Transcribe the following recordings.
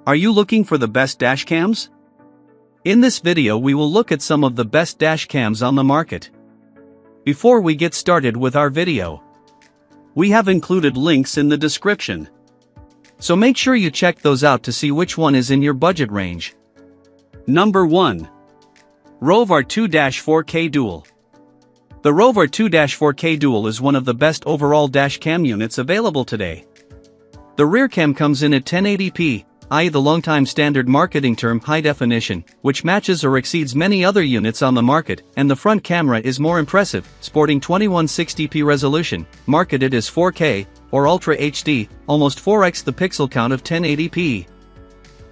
Are you looking for the best dashcams? In this video we will look at some of the best dashcams on the market. Before we get started with our video, we have included links in the description. So make sure you check those out to see which one is in your budget range. Number 1. Rove R2-4K Dual. The Rove R2-4K Dual is one of the best overall dashcam units available today. The rear cam comes in at 1080p, i.e. the longtime standard marketing term high definition, which matches or exceeds many other units on the market, and the front camera is more impressive, sporting 2160p resolution, marketed as 4K, or Ultra HD, almost 4x the pixel count of 1080p.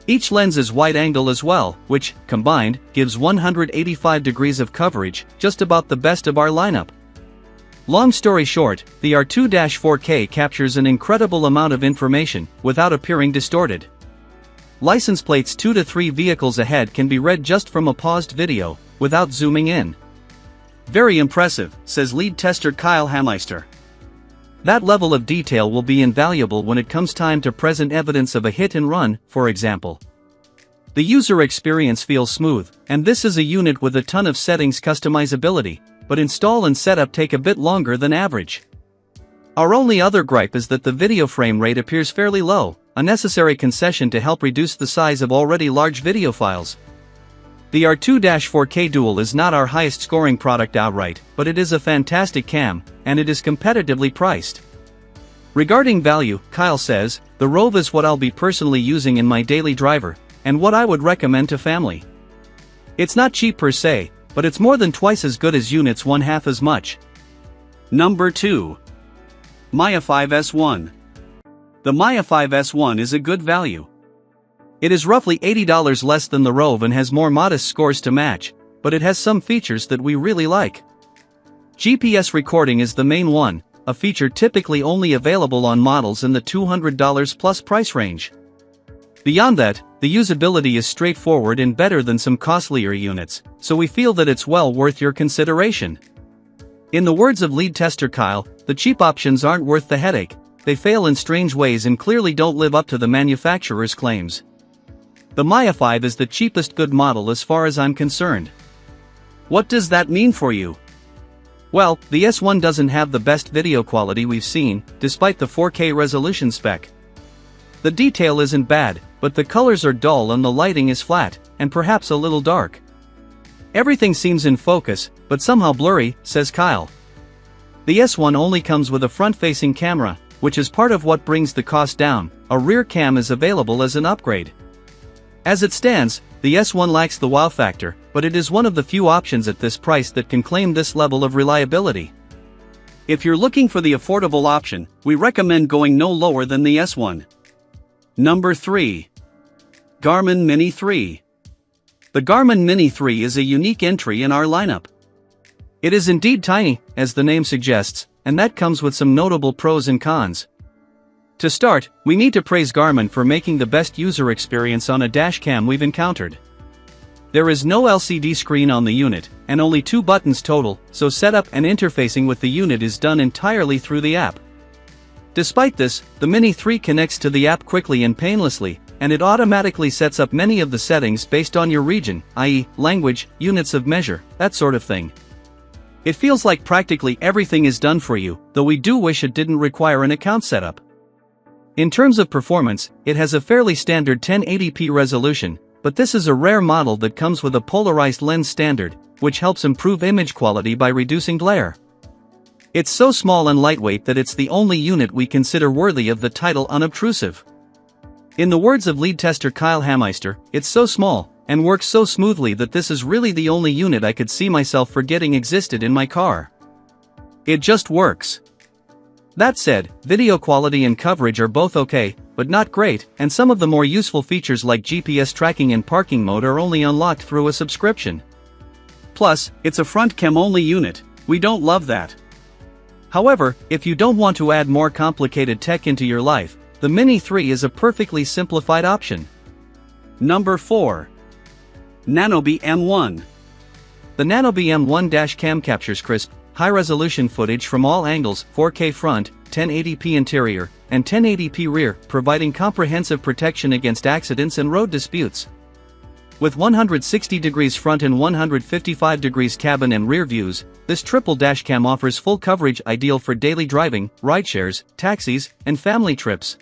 Each lens is wide-angle as well, which, combined, gives 185 degrees of coverage, just about the best of our lineup. Long story short, the R2-4K captures an incredible amount of information, without appearing distorted. License plates 2 to 3 vehicles ahead can be read just from a paused video, without zooming in. Very impressive, says lead tester Kyle Hameister. That level of detail will be invaluable when it comes time to present evidence of a hit and run, for example. The user experience feels smooth, and this is a unit with a ton of settings customizability, but install and setup take a bit longer than average. Our only other gripe is that the video frame rate appears fairly low, a necessary concession to help reduce the size of already large video files. The R2-4K Dual is not our highest scoring product outright, but it is a fantastic cam, and it is competitively priced. Regarding value, Kyle says, the Rove is what I'll be personally using in my daily driver, and what I would recommend to family. It's not cheap per se, but it's more than twice as good as units one half as much. Number 2. Miofive S1. The Miofive S1 is a good value. It is roughly $80 less than the Rove and has more modest scores to match, but it has some features that we really like. GPS recording is the main one, a feature typically only available on models in the $200 plus price range. Beyond that, the usability is straightforward and better than some costlier units, so we feel that it's well worth your consideration. In the words of lead tester Kyle, the cheap options aren't worth the headache. They fail in strange ways and clearly don't live up to the manufacturer's claims. The Miofive is the cheapest good model as far as I'm concerned. What does that mean for you? Well, the S1 doesn't have the best video quality we've seen, despite the 4K resolution spec. The detail isn't bad, but the colors are dull and the lighting is flat, and perhaps a little dark. Everything seems in focus, but somehow blurry, says Kyle. The S1 only comes with a front-facing camera, which is part of what brings the cost down. A rear cam is available as an upgrade. As it stands, the S1 lacks the wow factor, but it is one of the few options at this price that can claim this level of reliability. If you're looking for the affordable option, we recommend going no lower than the S1. Number 3. Garmin Mini 3. The Garmin Mini 3 is a unique entry in our lineup. It is indeed tiny, as the name suggests, and that comes with some notable pros and cons. To start, we need to praise Garmin for making the best user experience on a dashcam we've encountered. There is no LCD screen on the unit, and only 2 buttons total, so setup and interfacing with the unit is done entirely through the app. Despite this, the Mini 3 connects to the app quickly and painlessly, and it automatically sets up many of the settings based on your region, i.e., language, units of measure, that sort of thing. It feels like practically everything is done for you, though we do wish it didn't require an account setup. In terms of performance, it has a fairly standard 1080p resolution, but this is a rare model that comes with a polarized lens standard, which helps improve image quality by reducing glare. It's so small and lightweight that it's the only unit we consider worthy of the title unobtrusive. In the words of lead tester Kyle Hameister, it's so small, and works so smoothly that this is really the only unit I could see myself forgetting existed in my car. It just works. That said, video quality and coverage are both okay, but not great, and some of the more useful features like GPS tracking and parking mode are only unlocked through a subscription. Plus, it's a front cam only unit. We don't love that. However, if you don't want to add more complicated tech into your life, the Mini 3 is a perfectly simplified option. Number 4. Nanoby M1. The Nanoby M1 dashcam captures crisp, high-resolution footage from all angles, 4K front, 1080p interior, and 1080p rear, providing comprehensive protection against accidents and road disputes. With 160 degrees front and 155 degrees cabin and rear views, this triple dashcam offers full coverage ideal for daily driving, rideshares, taxis, and family trips.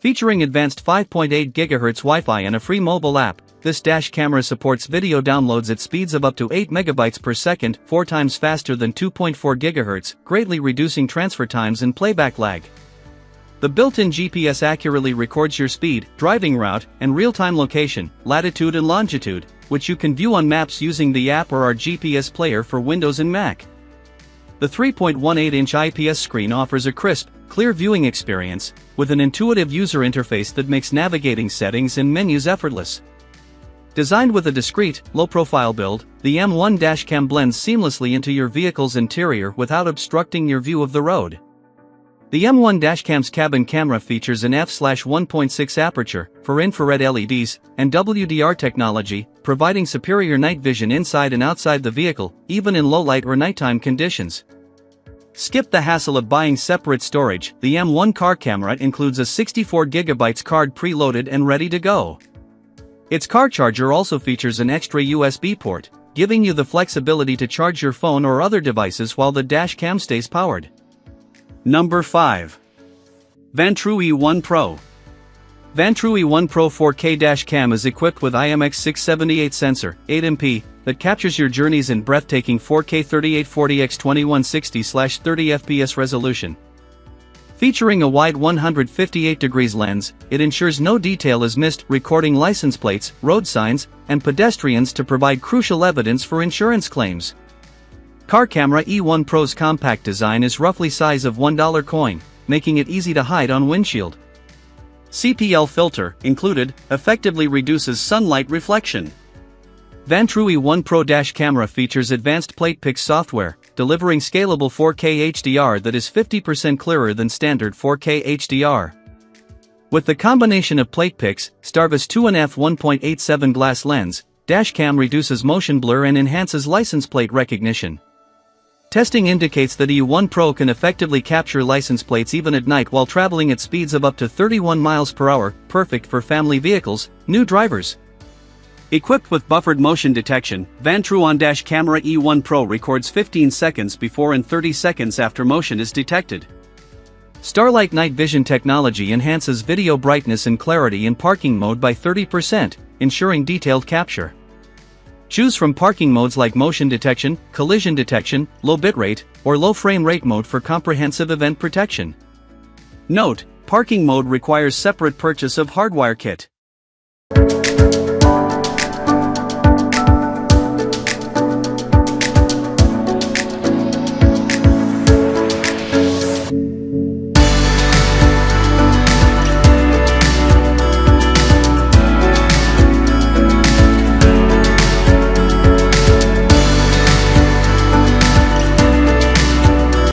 Featuring advanced 5.8 GHz Wi-Fi and a free mobile app, this dash camera supports video downloads at speeds of up to 8 MB per second, 4 times faster than 2.4 GHz, greatly reducing transfer times and playback lag. The built-in GPS accurately records your speed, driving route, and real-time location, latitude and longitude, which you can view on maps using the app or our GPS player for Windows and Mac. The 3.18-inch IPS screen offers a crisp, clear viewing experience, with an intuitive user interface that makes navigating settings and menus effortless. Designed with a discreet, low-profile build, the M1 dashcam blends seamlessly into your vehicle's interior without obstructing your view of the road. The M1 dashcam's cabin camera features an f/1.6 aperture for infrared LEDs and WDR technology, providing superior night vision inside and outside the vehicle, even in low light or nighttime conditions. Skip the hassle of buying separate storage. The M1 car camera includes a 64 GB card preloaded and ready to go. Its car charger also features an extra USB port, giving you the flexibility to charge your phone or other devices while the dashcam stays powered. Number 5. Vantrue E1 Pro. Vantrue E1 Pro 4K dashcam is equipped with IMX678 sensor, 8MP, that captures your journeys in breathtaking 4K 3840x2160/30 fps resolution. Featuring a wide 158 degrees lens, it ensures no detail is missed, recording license plates, road signs, and pedestrians to provide crucial evidence for insurance claims. Car camera E1 Pro's compact design is roughly size of $1 coin, making it easy to hide on windshield. CPL filter, included, effectively reduces sunlight reflection. Vantrue E1 Pro dash camera features advanced plate pick software, delivering scalable 4K HDR that is 50% clearer than standard 4K HDR. With the combination of plate picks, Starvis 2 and f1.87 glass lens, dashcam reduces motion blur and enhances license plate recognition. Testing indicates that E1 Pro can effectively capture license plates even at night while traveling at speeds of up to 31 miles per hour, perfect for family vehicles, new drivers. Equipped with buffered motion detection, Vantrue on-dash camera E1 Pro records 15 seconds before and 30 seconds after motion is detected. Starlight night vision technology enhances video brightness and clarity in parking mode by 30%, ensuring detailed capture. Choose from parking modes like motion detection, collision detection, low bitrate, or low frame rate mode for comprehensive event protection. Note: parking mode requires separate purchase of hardwire kit.